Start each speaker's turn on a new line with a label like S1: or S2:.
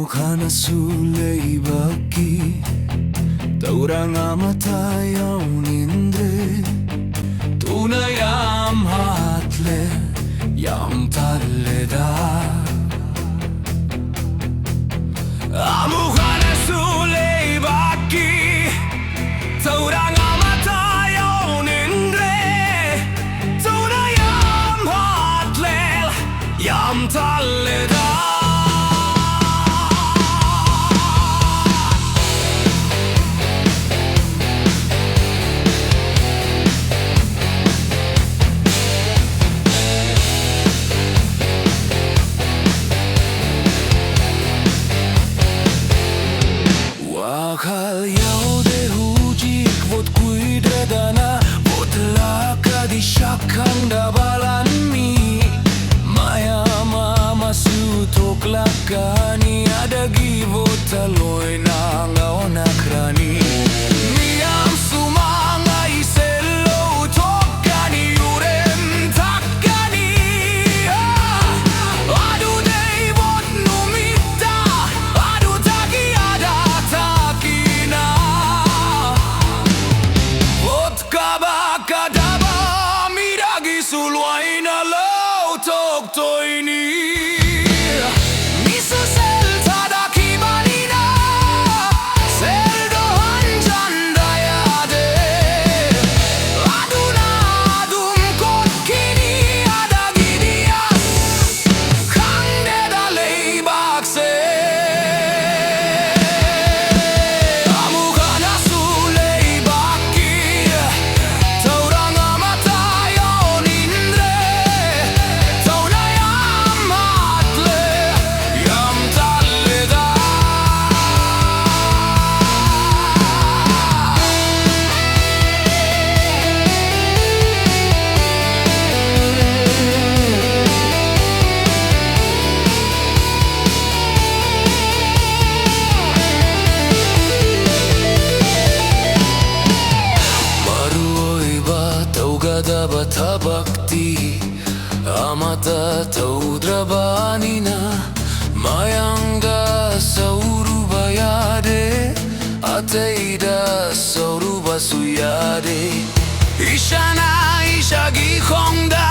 S1: Amukana sulay baki Tauranga matayaw nindre Tunayam hatle Yam taleda Amukana sulay baki Tauranga matayaw nindre Tunayam hatle Yam taleda Wakal yaw de hujik vot kuidra dana Vot laka di syakang dabalan mi Maya mama sutok lakani Adagi vot taloy na ngaw nakrani Niam sumanga iselo tokani urem takani Adu day vot numita Adu taki ada takina Vot kabakadaba Miragi sulwaina lau tok toini Misu sel tadaki balina Sel dohan jandayade Aduna adum kot kini adagi dias Kang deda leibakse Amukana sulay baki Tauranga matayaw nindre Taunayam hatle Yam taleda Maruoy ba taugada ba tabakti Amata taudrabanina Mayanga sauru bayade Ateida sauru basuyade Ishana ishagi khongda